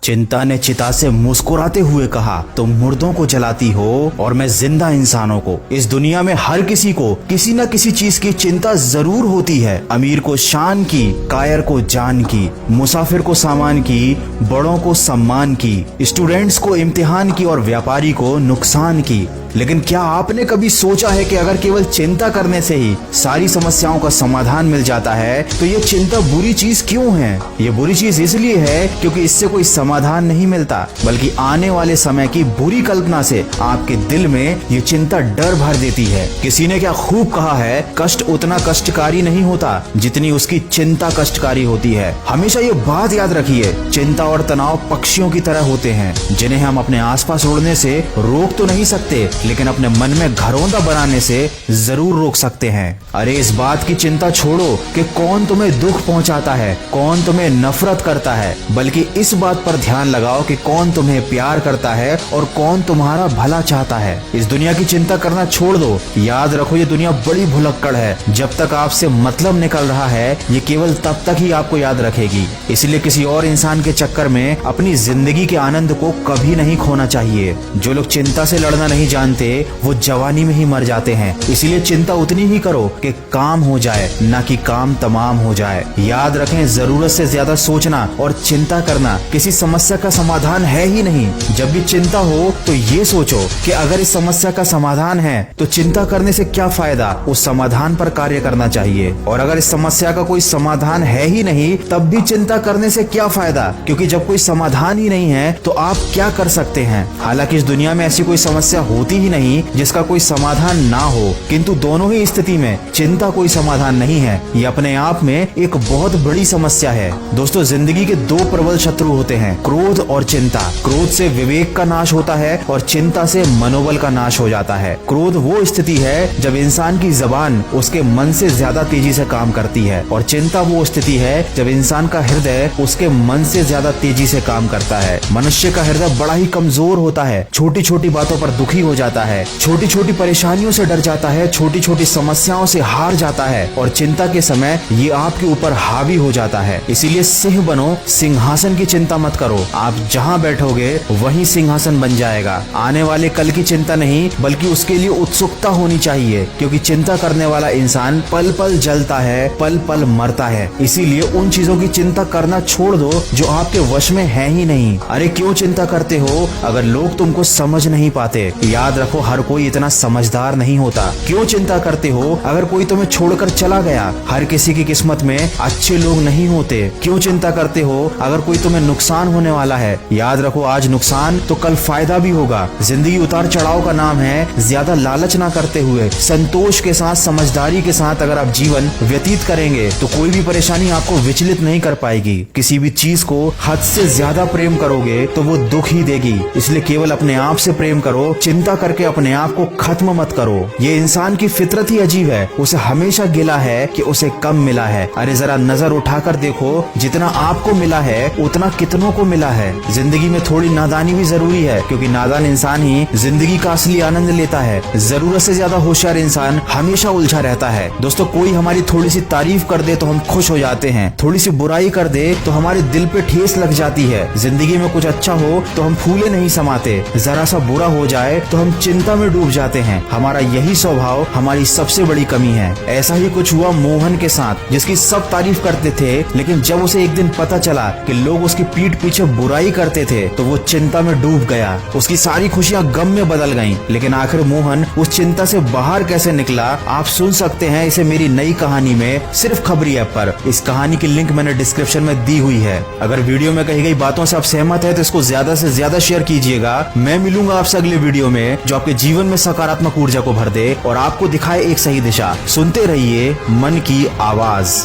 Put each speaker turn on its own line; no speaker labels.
चिंता ने चिता से मुस्कुराते हुए कहा, तुम मुर्दों को जलाती हो और मैं जिंदा इंसानों को। इस दुनिया में हर किसी को किसी न किसी चीज की चिंता जरूर होती है। अमीर को शान की, कायर को जान की, मुसाफिर को सामान की, बड़ों को सम्मान की, स्टूडेंट्स को इम्तिहान की और व्यापारी को नुकसान की। लेकिन क्या आपने कभी सोचा है कि अगर केवल चिंता करने से ही सारी समस्याओं का समाधान मिल जाता है तो ये चिंता बुरी चीज क्यों है? ये बुरी चीज इसलिए है क्योंकि इससे कोई समाधान नहीं मिलता, बल्कि आने वाले समय की बुरी कल्पना से आपके दिल में ये चिंता डर भर देती है। किसी ने क्या खूब कहा है, कष्ट उतना कष्टकारी नहीं होता जितनी उसकी चिंता कष्टकारी होती है। हमेशा ये बात याद रखिए, चिंता और तनाव पक्षियों की तरह होते हैं जिन्हें हम अपने आसपास उड़ने से रोक तो नहीं सकते, लेकिन अपने मन में घरौंदा बनाने से जरूर रोक सकते हैं। अरे इस बात की चिंता छोड़ो कि कौन तुम्हें दुख पहुंचाता है, कौन तुम्हें नफरत करता है, बल्कि इस बात पर ध्यान लगाओ कि कौन तुम्हें प्यार करता है और कौन तुम्हारा भला चाहता है। इस दुनिया की चिंता करना छोड़ दो। याद रखो ये दुनिया बड़ी भुलक्कड़ है। जब तक आपसे मतलब निकल रहा है ये केवल तब तक ही आपको याद रखेगी। इसलिए किसी और इंसान के चक्कर में अपनी जिंदगी के आनंद को कभी नहीं खोना चाहिए। जो लोग चिंता से लड़ना नहीं जानते वो जवानी में ही मर जाते हैं। इसलिए चिंता उतनी ही करो कि काम हो जाए, ना कि काम तमाम हो जाए। याद रखें, जरूरत से ज्यादा सोचना और चिंता करना किसी समस्या का समाधान है ही नहीं। जब भी चिंता हो तो ये सोचो कि अगर इस समस्या का समाधान है तो चिंता करने से क्या फायदा, उस समाधान पर कार्य करना चाहिए। और अगर इस समस्या का कोई समाधान है ही नहीं तब भी चिंता करने से क्या फायदा, क्योंकि जब कोई समाधान ही नहीं है तो आप क्या कर सकते हैं। हालांकि इस दुनिया में ऐसी कोई समस्या होती ही नहीं जिसका कोई समाधान ना हो, किंतु दोनों ही स्थिति में चिंता कोई समाधान नहीं है। ये अपने आप में एक बहुत बड़ी समस्या है। दोस्तों, जिंदगी के दो प्रबल शत्रु होते हैं, क्रोध और चिंता। क्रोध से विवेक का नाश होता है और चिंता से मनोबल का नाश हो जाता है। क्रोध वो स्थिति है जब इंसान की जबान उसके मन से ज्यादा तेजी से काम करती है, और चिंता वो स्थिति है जब इंसान का हृदय उसके मन से ज्यादा तेजी से काम करता है। मनुष्य का हृदय बड़ा ही कमजोर होता है, छोटी छोटी बातों पर दुखी हो जाता है, छोटी छोटी परेशानियों से डर जाता है, छोटी छोटी समस्याओं से हार जाता है, और चिंता के समय ये आपके ऊपर हावी हो जाता है। इसीलिए सिंह बनो, सिंहासन की चिंता मत करो। आप जहाँ बैठोगे वहीं सिंहासन बन जाएगा। आने वाले कल की चिंता नहीं बल्कि उसके लिए उत्सुकता होनी चाहिए, क्योंकि चिंता करने वाला इंसान पल पल जलता है, पल पल मरता है। इसीलिए उन चीजों की चिंता करना छोड़ दो जो आपके वश में है ही नहीं। अरे क्यों चिंता करते हो अगर लोग तुमको समझ नहीं पाते? याद रखो, हर कोई इतना समझदार नहीं होता। क्यों चिंता करते हो अगर कोई तुम्हें छोड़कर चला गया? हर किसी की किस्मत में अच्छे लोग नहीं होते। क्यों चिंता करते हो अगर कोई तुम्हें नुकसान होने वाला है? याद रखो, आज नुकसान तो कल फायदा भी होगा। जिंदगी उतार चढ़ाव का नाम है। ज्यादा लालच ना करते हुए संतोष के साथ, समझदारी के साथ अगर आप जीवन व्यतीत करेंगे तो कोई भी परेशानी आपको विचलित नहीं कर पाएगी। किसी भी चीज को हद से ज्यादा प्रेम करोगे तो वो दुख ही देगी। इसलिए केवल अपने आप से प्रेम करो, चिंता करके अपने आप को खत्म मत करो। ये इंसान की फितरत ही अजीब है, उसे हमेशा गिला है कि उसे कम मिला है। अरे जरा नजर उठाकर देखो, जितना आपको मिला है उतना कितनों को मिला है। जिंदगी में थोड़ी नादानी भी जरूरी है, क्योंकि नादान इंसान ही जिंदगी का असली आनंद लेता है। जरूरत से ज्यादा होशियार इंसान हमेशा उलझा रहता है। दोस्तों, कोई हमारी थोड़ी सी तारीफ कर दे तो हम खुश हो जाते हैं, थोड़ी सी बुराई कर दे तो हमारे दिल पे ठेस लग जाती है। जिंदगी में कुछ अच्छा हो तो हम फूले नहीं समाते, जरा सा बुरा हो जाए तो हम चिंता में डूब जाते हैं। हमारा यही स्वभाव हमारी सबसे बड़ी कमी है। ऐसा ही कुछ हुआ मोहन के साथ, जिसकी सब तारीफ करते थे, लेकिन जब उसे एक दिन पता चला कि लोग उसकी पीठ पीछे बुराई करते थे तो वो चिंता में डूब गया। उसकी सारी खुशियां गम में बदल गईं। लेकिन आखिर मोहन उस चिंता से बाहर कैसे निकला, आप सुन सकते हैं इसे मेरी नई कहानी में, सिर्फ खबरी ऐप पर। इस कहानी की लिंक मैंने डिस्क्रिप्शन में दी हुई है। अगर वीडियो में कही गई बातों से आप सहमत है तो इसको ज्यादा से ज्यादा शेयर कीजिएगा। मैं मिलूंगा आपसे अगले वीडियो में जो आपके जीवन में सकारात्मक ऊर्जा को भर दे और आपको दिखाए एक सही दिशा। सुनते रहिए मन की आवाज।